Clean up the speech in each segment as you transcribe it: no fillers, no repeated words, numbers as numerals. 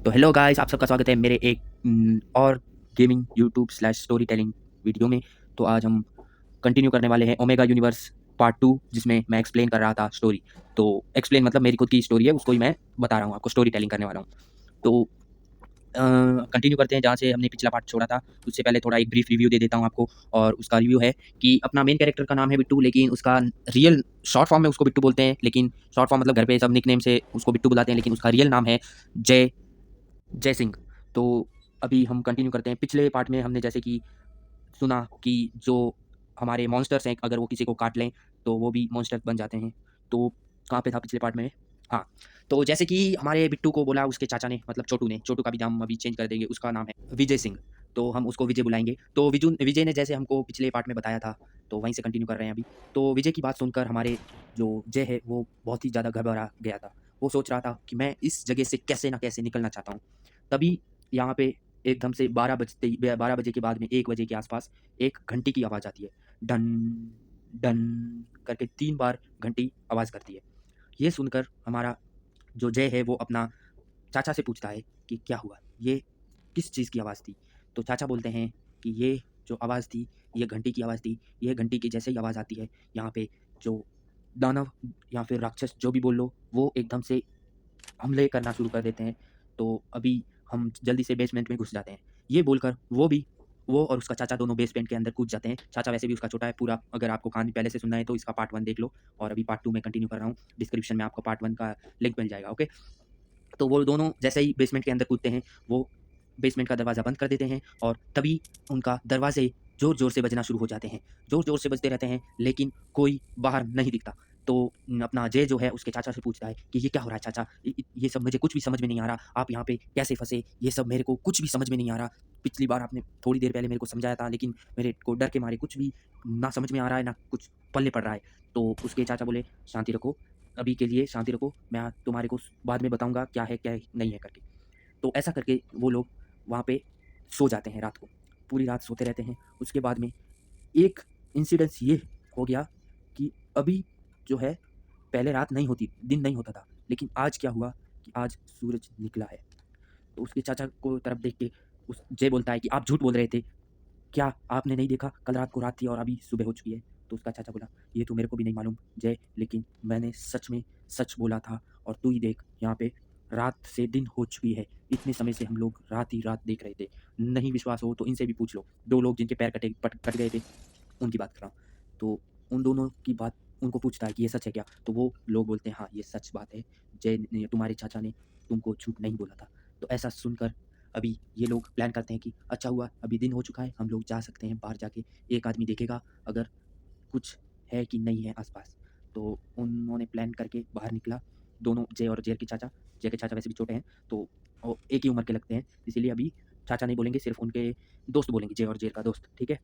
तो hello guys, आप सबका स्वागत है मेरे एक और gaming YouTube slash story telling video में। तो आज हम कंटिन्यू करने वाले हैं ओमेगा यूनिवर्स पार्ट 2, जिसमें मैं एक्सप्लेन कर रहा था स्टोरी। तो एक्सप्लेन मतलब मेरी खुद की स्टोरी है, उसको ही मैं बता रहा हूँ आपको, स्टोरी टेलिंग करने वाला हूँ। तो कंटिन्यू करते हैं जहाँ से हमने पिछला पार्ट छोड़ा था। उससे पहले थोड़ा एक ब्रीफ रिव्यू दे देता हूँ आपको। और उसका रिव्यू है कि अपना मेन कैरेक्टर का नाम है बिट्टू, लेकिन उसका रियल शॉर्ट फॉर्म में उसको बिट्टू बोलते हैं। लेकिन शॉर्ट फॉर्म मतलब घर पे सब निकनेम से उसको बिट्टू बुलाते हैं, लेकिन उसका रियल नाम है जय जय सिंह। तो अभी हम कंटिन्यू करते हैं। पिछले पार्ट में हमने जैसे कि सुना कि जो हमारे मॉन्स्टर्स हैं, अगर वो किसी को काट लें तो वो भी मॉन्स्टर बन जाते हैं। तो कहाँ पे था पिछले पार्ट में? हाँ, तो जैसे कि हमारे बिट्टू को बोला उसके चाचा ने, मतलब छोटू ने, छोटू का भी नाम अभी चेंज कर देंगे, उसका नाम है विजय सिंह। तो हम उसको विजय बुलाएंगे। तो विजय ने जैसे हमको पिछले पार्ट में बताया था, तो वहीं से कंटिन्यू कर रहे हैं अभी। तो विजय की बात सुनकर हमारे जो जय है वो बहुत ही ज़्यादा घबरा गया था। वो सोच रहा था कि मैं इस जगह से कैसे ना कैसे निकलना चाहता हूँ। तभी यहाँ पे एकदम से 12 बजे के बाद में 1 बजे के आसपास एक घंटी की आवाज़ आती है। डन, डन करके 3 बार घंटी आवाज़ करती है। ये सुनकर हमारा जो जय है वो अपना चाचा से पूछता है कि क्या हुआ? ये किस चीज़ की आवाज़ थी? तो चाचा बोलते हैं कि ये जो आवाज़ थी, ये घंटी की आवाज़ थी। ये घंटी की जैसे ही आवाज़ आती है, यहाँ पे जो दानव या फिर राक्षस जो भी बोल लो, वो एकदम से हमले करना शुरू कर देते हैं। तो अभी हम जल्दी से बेसमेंट में घुस जाते हैं। ये बोलकर वो और उसका चाचा दोनों बेसमेंट के अंदर कूद जाते हैं। चाचा वैसे भी उसका छोटा है पूरा, अगर आपको कहानी पहले से सुनना है तो इसका पार्ट 1 देख लो। और अभी पार्ट 2 में कंटिन्यू कर रहा हूँ। डिस्क्रिप्शन में आपको पार्ट 1 का लिंक मिल जाएगा, ओके? तो वो दोनों जैसे ही बेसमेंट के अंदर कूदते हैं, वो बेसमेंट का दरवाज़ा बंद कर देते हैं और तभी उनका दरवाज़े ज़ोर-ज़ोर से बजना शुरू हो जाते हैं। ज़ोर-ज़ोर से बजते रहते हैं, लेकिन कोई बाहर नहीं दिखता। तो अपना जय जो है उसके चाचा से पूछता है कि ये क्या हो रहा है चाचा? ये सब मुझे कुछ भी समझ में नहीं आ रहा। आप यहाँ पे कैसे फँसे? ये सब मेरे को कुछ भी समझ में नहीं आ रहा। पिछली बार आपने थोड़ी देर पहले मेरे को समझाया था, लेकिन मेरे को डर के मारे कुछ भी ना समझ में आ रहा है, ना कुछ पल्ले पड़ रहा है। तो उसके चाचा बोले, "शांति रखो, अभी के लिए शांति रखो। मैं तुम्हारे को बाद में बताऊँगा क्या है, क्या नहीं है करके।" तो ऐसा करके वो लोग वहाँ पे सो जाते हैं रात को। पूरी रात सोते रहते हैं। उसके बाद में एक इंसिडेंस ये हो गया कि अभी जो है, पहले रात नहीं होती, दिन नहीं होता था। लेकिन आज क्या हुआ कि आज सूरज निकला है। तो उसके चाचा को तरफ देख के उस जय बोलता है कि आप झूठ बोल रहे थे। क्या आपने नहीं देखा? कल रात को रात थी और अभी सुबह हो चुकी है। तो उसका चाचा बोला, ये तो मेरे को भी नहीं मालूम जय, लेकिन मैंने सच में सच बोला था। और तू ही देख, यहाँ पे रात से दिन हो चुकी है। इतने समय से हम लोग रात ही रात देख रहे थे। नहीं विश्वास हो तो इनसे भी पूछ लो। 2 लोग जिनके पैर कट गए थे, उनकी बात कर रहा हूँ। तो उन दोनों की बात उनको पूछता है कि ये सच है क्या? तो वो लोग बोलते हैं, हाँ, ये सच बात है। जय ने, तुम्हारे चाचा ने तुमको झूठ नहीं बोला था। तो ऐसा सुनकर अभी ये लोग प्लान करते हैं कि अच्छा हुआ अभी दिन हो चुका है, हम लोग जा सकते हैं बाहर जाके, एक आदमी देखेगा अगर कुछ है कि नहीं है आस-पास। तो उन्होंने प्लान करके बाहर निकला, दोनों जय और जय के चाचा। जय के चाचा वैसे भी छोटे हैं, तो वो एक ही उम्र के लगते हैं, इसीलिए अभी चाचा नहीं बोलेंगे, सिर्फ़ उनके दोस्त बोलेंगे, जय और जय का दोस्त, ठीक है?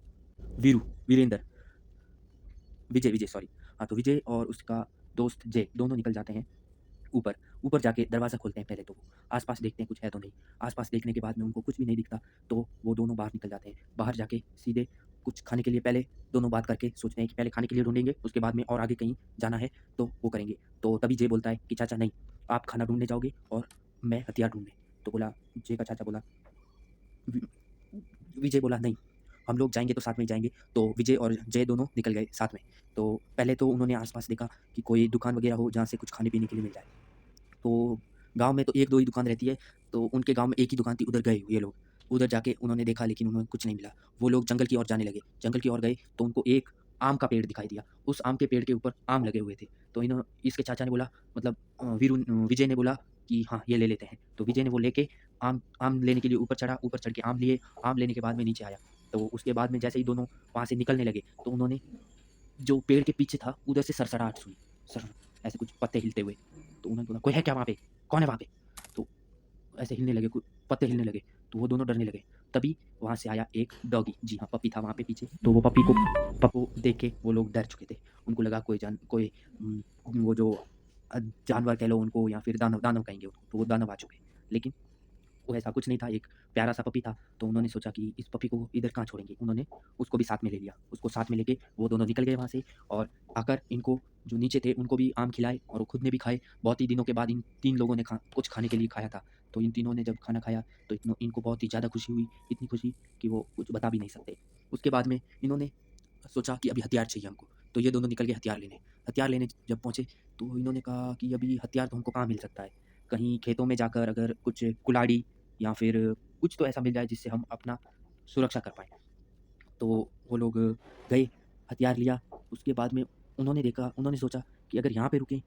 वीरू, वीरेंद्र, विजय सॉरी। हाँ, तो विजय और उसका दोस्त जय दोनों निकल जाते हैं ऊपर। ऊपर जाके दरवाज़ा खोलते हैं पहले तो वो। आस-पास देखते हैं कुछ है तो नहीं। आस-पास देखने के बाद में उनको कुछ भी नहीं दिखता, तो वो दोनों बाहर निकल जाते हैं। बाहर जाके सीधे कुछ खाने के लिए पहले दोनों बात करके सोचते हैं कि पहले खाने के लिए ढूँढेंगे, उसके बाद में और आगे कहीं जाना है तो वो करेंगे। तो तभी जय बोलता है कि चाचा नहीं, आप खाना ढूँढने जाओगे और मैं हथियार ढूँढने। तो बोला, जय का चाचा बोला, वि विजय बोला, नहीं, हम लोग जाएँगे तो साथ में ही जाएँगे। तो विजय और जय दोनों निकल गए साथ में। तो पहले तो उन्होंने आस-पास देखा कि कोई दुकान वगैरह हो जहाँ से कुछ खाने-पीने के लिए मिल जाए। तो गाँव में तो 1-2 ही दुकान रहती है, तो उनके गाँव में एक ही दुकान थी, उधर गए ये लोग। उधर जाके उन्होंने देखा, लेकिन उन्हें कुछ नहीं मिला। वो लोग जंगल की ओर जाने लगे। जंगल की ओर गए तो उनको एक आम का पेड़ दिखाई दिया। उस आम के पेड़ के ऊपर आम लगे हुए थे। तो इसके चाचा ने बोला, मतलब विजय ने बोला कि हाँ, ये ले लेते हैं। तो विजय ने वो लेके आम आम लेने के लिए ऊपर चढ़ा, ऊपर चढ़ के आम लिए। आम लेने के बाद में नीचे आया। तो उसके बाद में जैसे ही दोनों वहाँ से निकलने लगे, तो उन्होंने जो पेड़ के पीछे था, उधर से सरसराहट सुनी। सर ऐसे कुछ पत्ते हिलते हुए। तो उन्होंने बोला, कोई है क्या वहाँ पे? कौन है वहाँ पे? तो ऐसे हिलने लगे, पत्ते हिलने लगे, तो वो दोनों डरने लगे। तभी वहाँ से आया एक डॉगी, जी हाँ, पप्पी था वहाँ पे पीछे। तो वो पप्पी को देख के वो लोग डर चुके थे। उनको लगा कोई वो जो जानवर कह लो उनको, या फिर दानव दानव कहेंगे उसको, तो वो दानव आ चुके हैं। लेकिन वो ऐसा कुछ नहीं था, एक प्यारा-सा पपी था, तो उन्होंने सोचा कि इस पपी को इधर कहाँ छोड़ेंगे, उन्होंने उसको भी साथ में ले लिया। उसको साथ में लेके वो दोनों निकल गए वहाँ से और आकर इनको जो नीचे थे उनको भी आम खिलाए और वो खुद ने भी खाए। बहुत ही दिनों के बाद इन 3 लोगों ने कुछ खाने के लिए खाया था, तो इन तीनों ने जब खाना खाया तो इनको बहुत ही ज़्यादा खुशी हुई, इतनी खुशी कि वो कुछ बता भी नहीं सकते। उसके बाद में इन्होंने सोचा कि अभी हथियार चाहिए हमको, तो ये दोनों निकल गए हथियार लेने। हथियार लेने जब पहुँचे तो इन्होंने कहा कि अभी हथियार तो हमको कहाँ मिल सकता है, कहीं खेतों में जाकर अगर कुछ कुल्हाड़ी या फिर कुछ तो ऐसा मिल जाए जिससे हम अपना सुरक्षा कर पाएँ। तो वो लोग गए, हथियार लिया, उसके बाद में उन्होंने सोचा कि अगर यहाँ पे रुके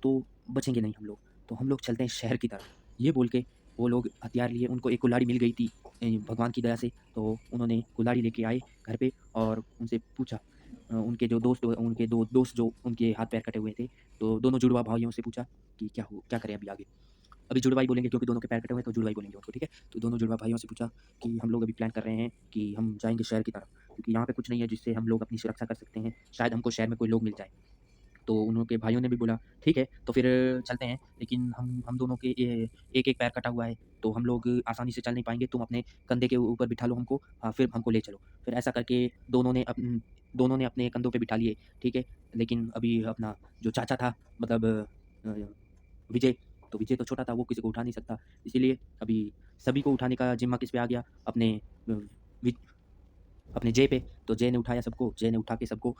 तो बचेंगे नहीं हम लोग, तो हम लोग चलते हैं शहर की तरफ। ये बोल के वो लोग हथियार लिए, उनको एक कुल्हाड़ी मिल गई थी भगवान की दया से, तो उन्होंने कुल्हाड़ी लेके आए घर पे और उनसे पूछा उनके 2 दोस्त जो उनके हाथ-पैर कटे हुए थे, तो दोनों जुड़वा भाइयों से पूछा कि क्या करें अभी आगे? अभी जुड़वा ही बोलेंगे क्योंकि दोनों के पैर कटे हुए हैं तो जुड़वा ही बोलेंगे उनको, ठीक है? तो दोनों जुड़वा भाइयों से पूछा कि हम लोग अभी प्लान कर रहे हैं कि हम जाएँगे शहर की तरफ, क्योंकि यहाँ पे कुछ नहीं है जिससे हम लोग अपनी सुरक्षा कर सकते हैं, शायद हमको शहर में कोई लोग मिल जाएँ। तो उनके भाइयों ने भी बोला, ठीक है, तो फिर चलते हैं, लेकिन हम दोनों के एक-एक पैर कटा हुआ है, तो हम लोग आसानी से चल नहीं पाएँगे, तुम अपने कंधे के ऊपर बिठा लो हमको, फिर हमको ले चलो। फिर ऐसा करके दोनों ने अपने कंधों पे बिठा लिए, ठीक है? लेकिन अभी अपना जो चाचा था मतलब विजय, तो विजय तो छोटा था, वो किसी को उठा नहीं सकता, इसीलिए अभी सभी को उठाने का ज़िम्मा किस पे आ गया, अ, वि अपने जय पे। तो जय ने उठाया सबको, जय ने उठा के सबको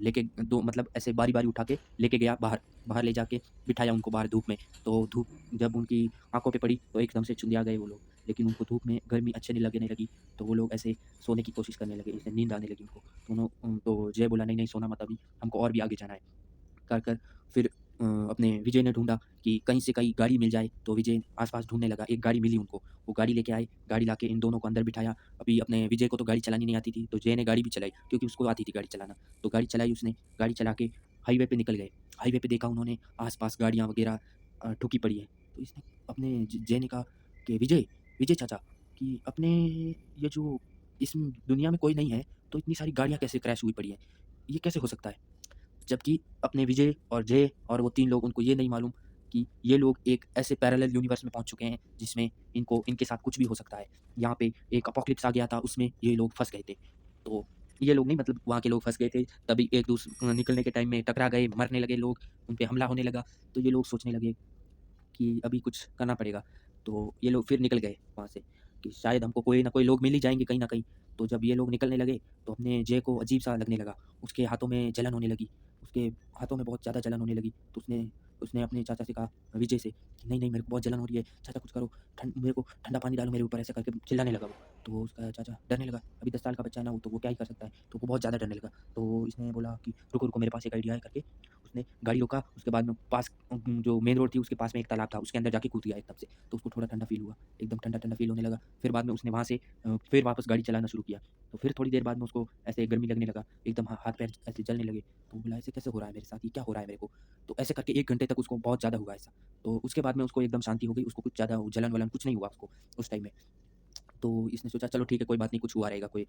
लेके दो मतलब ऐसे बारी-बारी उठा के लेके गया बाहर, बाहर ले जाके बिठाया उनको बाहर धूप में। तो धूप जब उनकी आँखों पे पड़ी तो एकदम से चुंदिया गए वो लोग, लेकिन उनको धूप में गर्मी अच्छे नहीं लगने लगी, तो वो लोग ऐसे सोने की कोशिश करने लगे, जैसे नींद आने लगी उनको। तो जय बोला, "नहीं-नहीं सोना मत अभी, हमको और भी आगे जाना है।" कर फिर अपने विजय ने ढूँढा कि कहीं से कहीं गाड़ी मिल जाए, तो विजय आस-पास ढूँढने लगा, एक गाड़ी मिली उनको, वो गाड़ी लेके आए, गाड़ी लाके इन दोनों को अंदर बिठाया। अभी अपने विजय को तो गाड़ी चलानी नहीं आती थी, तो जय ने गाड़ी भी चलाई क्योंकि उसको आती थी गाड़ी चलाना। तो गाड़ी चलाई उसने, गाड़ी चला के हाईवे पे निकल गए। हाईवे पे देखा उन्होंने आस-पास गाड़ियाँ वगैरह ठुकी पड़ी हैं, तो इसने अपने ज जय ने कहा कि विजय, विजय चाचा कि अपने ये जो इस दुनिया में कोई नहीं है, तो इतनी सारी गाड़ियाँ कैसे क्रैश हुई पड़ी हैं? ये कैसे हो सकता है? जबकि अपने विजय और जय और वो 3 लोग उनको ये नहीं मालूम कि ये लोग एक ऐसे पैरेलल यूनिवर्स में पहुँच चुके हैं जिसमें इनके साथ कुछ भी हो सकता है। यहाँ पे एक एपोकलिप्स आ गया था उसमें ये लोग फँस गए थे। तो ये लोग नहीं मतलब वहाँ के लोग फँस गए थे तभी निकलने के टाइम में टकरा गए, मरने लगे लोग, उन पे हमला होने लगा। तो ये लोग सोचने लगे कि अभी कुछ करना पड़ेगा। तो ये लोग फिर निकल गए वहाँ से कि शायद हमको कोई ना कोई लोग मिल ही जाएँगे कहीं न कहीं। तो जब ये लोग निकलने लगे तो अपने जय को अजीब-सा लगने लगा। उसके हाथों में जलन होने लगी, उसके हाथों में बहुत ज़्यादा जलन होने लगी। तो उसने उसने अपने चाचा से कहा विजय से कि नहीं-नहीं मेरे को बहुत जलन हो रही है, चाचा कुछ करो, मेरे को ठंडा पानी डालो मेरे ऊपर ऐसा करके चिल्लाने लगा वो। तो उसका चाचा डरने लगा, अभी 10 साल का बच्चा है ना वो तो वो क्या ही कर सकता है। तो वो बहुत ज़्यादा डरने लगा। तो इसने बोला कि रुको, रुको मेरे पास एक आइडिया है करके उसने गाड़ी रोका, उसके बाद में जो मेन रोड थी उसके पास में एक तालाब था, उसके अंदर जाके कूद गया एकदम से, तो उसको थोड़ा ठंडा फ़ील हुआ, एकदम ठंडा-ठंडा फ़ील होने लगा। फिर बाद में उसने वहाँ से फिर वापस गाड़ी चलाना शुरू किया, तो फिर थोड़ी देर बाद में उसको ऐसे गर्मी लगने लगा, एकदम हाथ-पैर ऐसे जलने लगे, तो वो बोला ऐसे कैसे हो रहा है मेरे साथ, ये क्या हो रहा है मेरे को? तो ऐसे करके 1 घंटे तक उसको बहुत ज़्यादा हुआ ऐसा, तो उसके बाद में उसको एकदम शांति हो गई, उसको कुछ ज़्यादा जलन-वलन कुछ नहीं हुआ उसको उस टाइम में। तो इसने सोचा चलो ठीक है कोई बात नहीं कुछ हुआ रहेगा कोई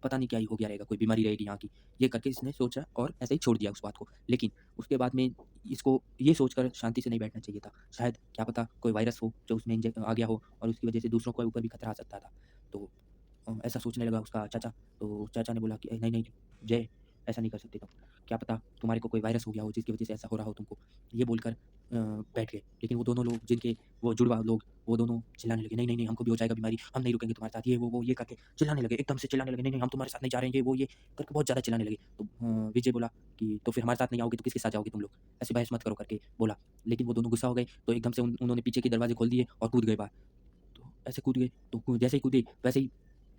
पता नहीं क्या ही हो गया रहेगा कोई बीमारी रहेगी यहाँ की। ये करके इसने सोचा और ऐसे ही छोड़ दिया उस बात को। लेकिन उसके बाद में इसको ये सोचकर शांति से नहीं बैठना चाहिए था। शायद क्या पता कोई वायरस हो जो उसमें आ गया हो और उसकी वज़ह से दूसरों के ऊपर भी खतरा आ सकता था। तो ऐसा सोचने लगा उसका चाचा। तो चाचा ने बोला कि नहीं, नहीं जय ऐसा नहीं कर सकते तुम। क्या पता तुम्हारे को कोई वायरस हो गया हो जिसकी वज़ह से ऐसा हो रहा हो तुमको। ये बोलकर बैठ गए। लेकिन वो दोनों लोग जिनके वो जुड़वा लोग वो दोनों चिल्लाने लगे, "नहीं, नहीं, नहीं हमको भी हो जाएगा बीमारी, हम नहीं रुकेंगे तुम्हारे साथ।" ये वो ये करके चिल्लाने लगे, एकदम से चिल्लाने लगे, "नहीं, नहीं हम तुम्हारे साथ नहीं जा रहे हैं।" ये वो ये करके बहुत ज़्यादा चिल्लाने लगे। तो विजय बोला कि, "तो फिर हमारे साथ नहीं आओगे तो किसके साथ जाओगे तुम लोग? ऐसे बहस मत करो" करके बोला। लेकिन वो दोनों गुस्सा हो गए, तो एकदम से उन्होंने पीछे के दरवाज़े खोल दिए और कूद गए बाहर। तो ऐसे कूद गए, तो जैसे ही कूदे वैसे ही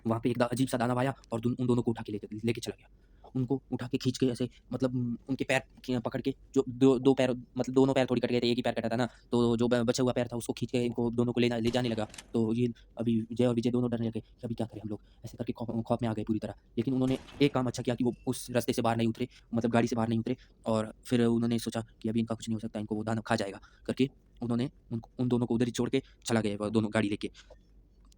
वहाँ पे एक अजीब-सा दानव आया और उन दोनों को उठा के लेके लेके चला गया। उनको उठा के खींच के ऐसे मतलब उनके पैर पकड़ के जो दो पैर मतलब दोनों पैर थोड़ी कट गए थे, एक ही पैर कटा था ना, तो जो ब बचा हुआ पैर था उसको खींच के इनको दोनों को ले जाने लगा। तो ये अभी जय और विजय दोनों डरने लगे कि अभी क्या करें हम लोग? ऐसे करके खौफ में आ गए पूरी तरह। लेकिन उन्होंने एक काम अच्छा किया कि वो उस रास्ते से बाहर नहीं उतरे, मतलब गाड़ी से बाहर नहीं उतरे और फिर उन्होंने सोचा कि अभी इनका कुछ नहीं हो सकता, इनको वो दानव खा जाएगा करके उन्होंने उन दोनों को उधर ही छोड़ के चला गया वो दोनों गाड़ी लेके।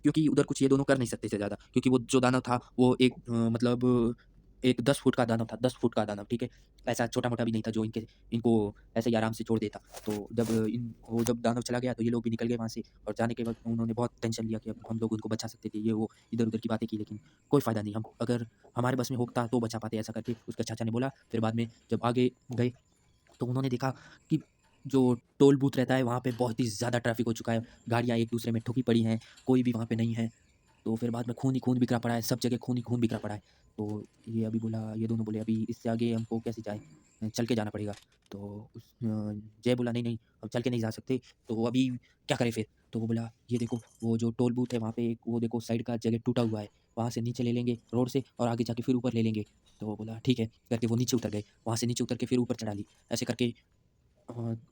क्योंकि उधर कुछ ये दोनों कर नहीं सकते थे ज़्यादा क्योंकि वो जो दानव था वो एक मतलब एक 10 फुट का दानव था, 10 फुट का दानव, ठीक है? ऐसा छोटा-मोटा भी नहीं था जो इनको ऐसे ही आराम से छोड़ देता। तो जब दानव चला गया तो ये लोग भी निकल गए वहाँ से, और जाने के वक़्त उन्होंने बहुत टेंशन लिया कि अब हम लोग उनको बचा सकते थे, ये वो इधर-उधर की बातें की, लेकिन कोई फ़ायदा नहीं, हम अगर हमारे बस में होता तो बचा पाते, ऐसा करके उसके चाचा ने बोला। फिर बाद में जब आगे गए तो उन्होंने देखा कि जो टोल बूथ रहता है वहाँ पे बहुत ही ज़्यादा ट्रैफ़िक हो चुका है, गाड़ियाँ एक-दूसरे में ठुकी पड़ी हैं, कोई भी वहाँ पे नहीं है। तो फिर बाद में खून ही खून बिखरा पड़ा है, सब जगह खून ही खून बिखरा पड़ा है। तो ये दोनों बोले अभी इससे आगे हमको कैसे जाएँ? चल के जाना पड़ेगा। तो जय बोला नहीं, नहीं, अब चल के नहीं जा सकते, तो अभी क्या करें फिर? तो वो बोला ये देखो वो जो टोल बूथ है वहाँ पे एक वो देखो साइड का जगह टूटा हुआ है, वहाँ से नीचे ले लेंगे रोड से और आगे जाके फिर ऊपर ले लेंगे। तो वो बोला ठीक है, करके वो नीचे उतर गए, वहाँ से नीचे उतर के फिर ऊपर चढ़ा ली। ऐसे करके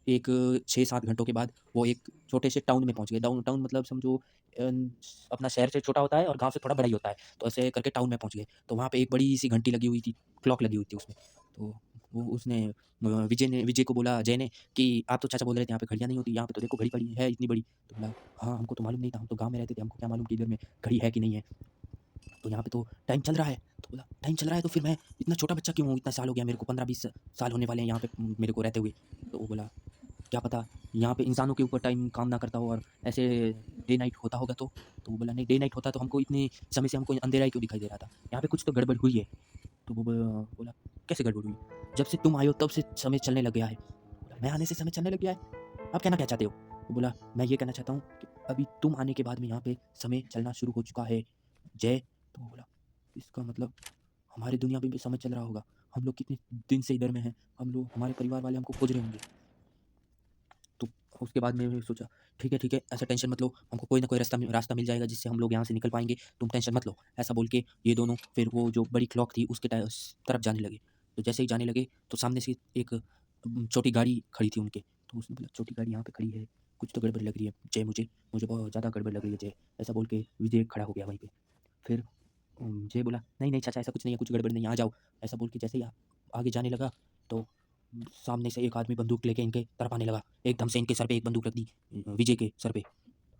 एक 6-7 घंटों के बाद वो एक छोटे से टाउन में पहुँच गए। टाउन टाउन मतलब समझो अपना शहर से छोटा होता है और गाँव से थोड़ा बड़ा ही होता है। तो ऐसे करके टाउन में पहुँच गए। तो वहाँ पे एक बड़ी-सी घंटी लगी हुई थी, क्लॉक लगी हुई थी उसमें। तो वो उसने विजय को बोला जय ने कि आप तो चाचा बोल रहे थे यहाँ पे घड़ियाँ नहीं होती, यहाँ पे तो देखो घड़ी पड़ी है इतनी बड़ी। तो बोला हाँ, हमको तो मालूम नहीं था, हम तो गाँव में रहते थे, हमको क्या मालूम कि इधर में घड़ी है कि नहीं है। तो यहाँ पे तो टाइम चल रहा है। तो बोला टाइम चल रहा है तो फिर मैं इतना छोटा बच्चा क्यों हूँ? इतना साल हो गया मेरे को, 15-20 साल होने वाले हैं यहाँ पे मेरे को रहते हुए। तो वो बोला क्या पता यहाँ पे इंसानों के ऊपर टाइम काम ना करता हो और ऐसे डे नाइट होता होगा तो? तो वो बोला नहीं, डे नाइट होता तो हमको इतने समय से हमको अंधेरा ही क्यों दिखाई दे रहा था? यहाँ पे कुछ तो गड़बड़ हुई है। तो वो बोला कैसे गड़बड़ हुई? जब से तुम आए हो तब से समय चलने लग गया है। बोला मैं आने से समय चलने लग गया है? आप कहना क्या चाहते हो? वो बोला मैं ये कहना चाहता हूँ कि अभी तुम आने के बाद में यहाँ पे समय चलना शुरू हो चुका है, जय। तो वो बोला इसका मतलब हमारी दुनिया में भी समय चल रहा होगा। हम लोग कितने दिन से इधर में हैं, हम लोग हमारे परिवार वाले हमको खोज रहे होंगे। तो उसके बाद मैंने सोचा ठीक है, ऐसा टेंशन मत लो, हमको कोई ना कोई रास्ता मिल जाएगा जिससे हम लोग यहाँ से निकल पाएँगे, तुम टेंशन मत लो। ऐसा बोल के ये दोनों फिर वो जो बड़ी क्लॉक थी उसके तरफ जाने लगे। तो जैसे ही जाने लगे तो सामने से एक छोटी गाड़ी खड़ी थी उनके। तो उसने बोला छोटी गाड़ी यहाँ पे खड़ी है, कुछ तो गड़बड़ लग रही है जय मुझे, मुझे बहुत ज़्यादा गड़बड़ लग रही है जय। ऐसा बोल के विजय खड़ा हो गया वहीं पे। फिर जय बोला नहीं, नहीं चाचा ऐसा कुछ नहीं है, कुछ गड़बड़ नहीं है, आ जाओ। ऐसा बोल के जैसे ही आगे जाने लगा तो सामने से एक आदमी बंदूक लेके इनके तरफ आने लगा। एकदम से इनके सर पे एक बंदूक रख दी, विजय के सर पे।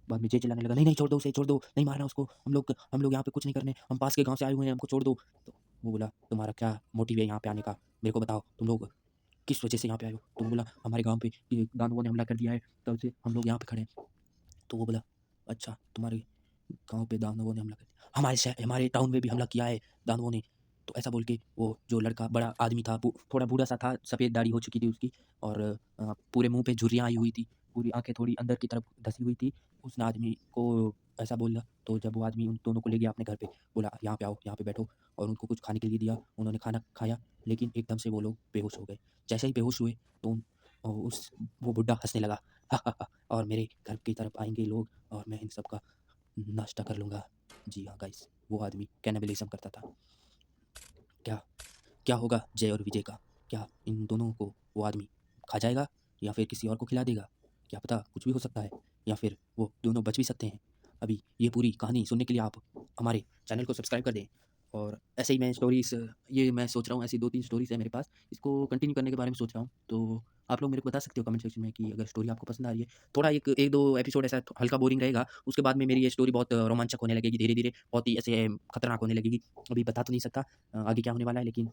बाद में जय चिल्लाने लगा, "नहीं, नहीं छोड़ दो उसे, छोड़ दो, नहीं मारना उसको, हम लोग यहाँ पे कुछ नहीं करने, हम पास के गाँव से आए हुए हैं, हमको छोड़ दो।" तो वो बोला, "तुम्हारा क्या मोटिव है यहाँ पे आने का? मेरे को बताओ, तुम लोग किस वजह से यहाँ पे आए हो?" तो वो बोला, "हमारे गाँव पे ये दानवों ने हमला कर दिया है, तब से हम लोग यहाँ पे खड़े हैं।" तो वो बोला, "अच्छा, तुम्हारे गाँव पे दानवों ने हमला कर दिया, हमारे टाउन में भी हमला किया है दानवों ने।" तो ऐसा बोल के वो जो लड़का बड़ा आदमी था, थोड़ा बूढ़ा-सा था, सफ़ेद दाढ़ी हो चुकी थी उसकी और पूरे मुँह पे झुर्रियाँ आई हुई थी, पूरी आँखें थोड़ी अंदर की तरफ धँसी हुई थी। उसने आदमी को ऐसा बोला, तो जब वो आदमी उन दोनों को ले गया अपने घर पे, बोला, "यहाँ पे आओ, यहाँ पे बैठो।" और उनको कुछ खाने के लिए दिया। उन्होंने खाना खाया, लेकिन एकदम से वो लोग बेहोश हो गए। जैसे ही बेहोश हुए, तो वो बुड्ढा हँसने लगा, और मेरे घर की तरफ आएँगे लोग और मैं इन सब का नाश्ता कर लूँगा। जी हाँ गाइस, वो आदमी कैनिबलिज़्म करता था। क्या क्या होगा जय और विजय का? क्या इन दोनों को वो आदमी खा जाएगा या फिर किसी और को खिला देगा? क्या पता कुछ भी हो सकता है, या फिर वो दोनों बच भी सकते हैं। अभी ये पूरी कहानी सुनने के लिए आप हमारे चैनल को सब्सक्राइब कर दें, और ऐसे ही मैं स्टोरीज़ ये मैं सोच रहा हूँ, ऐसी 2-3 स्टोरीज़ है मेरे पास, इसको कंटिन्यू करने के बारे में सोच रहा हूँ। तो आप लोग मेरे को बता सकते हो कमेंट सेक्शन में कि अगर स्टोरी आपको पसंद आ रही है। थोड़ा एक 1-2 एपिसोड ऐसा हल्का बोरिंग रहेगा, उसके बाद में मेरी ये स्टोरी बहुत रोमांचक होने लगेगी, धीरे-धीरे बहुत ही ऐसे खतरनाक होने लगेगी। अभी बता तो नहीं सकता आगे क्या होने वाला है, लेकिन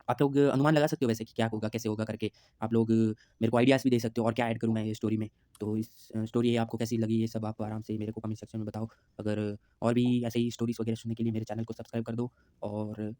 आप लोग अनुमान लगा सकते हो वैसे कि क्या होगा, कैसे होगा करके। आप लोग मेरे को आइडियाज़ भी दे सकते हो और क्या ऐड करूँ मैं ये स्टोरी में। तो इस स्टोरी आपको कैसी लगी, ये सब आप आराम से मेरे को कमेंट सेक्शन में बताओ। अगर और भी ऐसे ही स्टोरीज़ वगैरह सुनने के लिए मेरे चैनल को सब्सक्राइब कर दो। और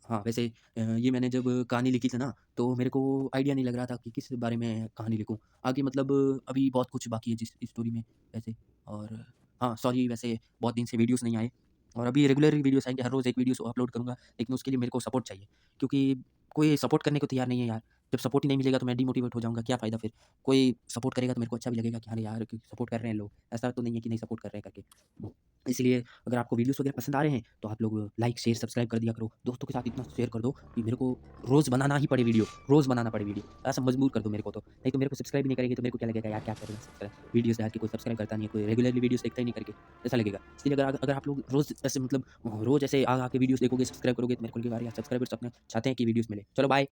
हाँ, वैसे ये मैंने जब कहानी लिखी थी ना, तो मेरे को आइडिया नहीं लग रहा था कि किस बारे में कहानी लिखूँ। आगे मतलब अभी बहुत कुछ बाकी है जिस स्टोरी में वैसे। और हाँ, सॉरी वैसे बहुत दिन से वीडियोज़ नहीं आए, और अभी रेगुलर वीडियोज़ आएँगे, हर रोज़ एक वीडियो अपलोड करूँगा, लेकिन उसके लिए मेरे को सपोर्ट चाहिए। क्योंकि कोई सपोर्ट करने को तैयार नहीं है यार। जब सपोर्ट ही नहीं मिलेगा तो मैं डिमोटिवेट हो जाऊँगा, क्या फ़ायदा फिर? कोई सपोर्ट करेगा तो मेरे को अच्छा भी लगेगा कि अरे यार, सपोर्ट कर रहे हैं लोग। ऐसा तो नहीं है कि नहीं सपोर्ट कर रहे हैं करके। इसलिए अगर आपको वीडियोज़ वगैरह पसंद आ रहे हैं, तो आप लोग लाइक, शेयर, सब्सक्राइब कर दिया करो। दोस्तों के साथ इतना शेयर कर दो कि मेरे को रोज़ बनाना ही पड़े वीडियो, रोज़ बनाना पड़े वीडियो। ऐसा मजबूर कर दो मेरे को तो। नहीं तो मेरे को सब्सक्राइब ही नहीं करेंगे तो मेरे को क्या लगेगा यार, क्या करेगा सब्सक्राइब? वीडियोज़ डाल के कोई सब्सक्राइब करता नहीं है, कोई रेगुलरली वीडियोज़ देखता ही नहीं करके, ऐसा लगेगा। इसलिए अगर अगर आप लोग रोज़ ऐसे मतलब रोज़ ऐसे आ के वीडियोज़ देखोगे, सब्सक्राइब करोगे, तो मेरे को लगेगा यार सब्सक्राइबर्स अपने चाहते हैं कि वीडियोज़ मिले। चलो बाय।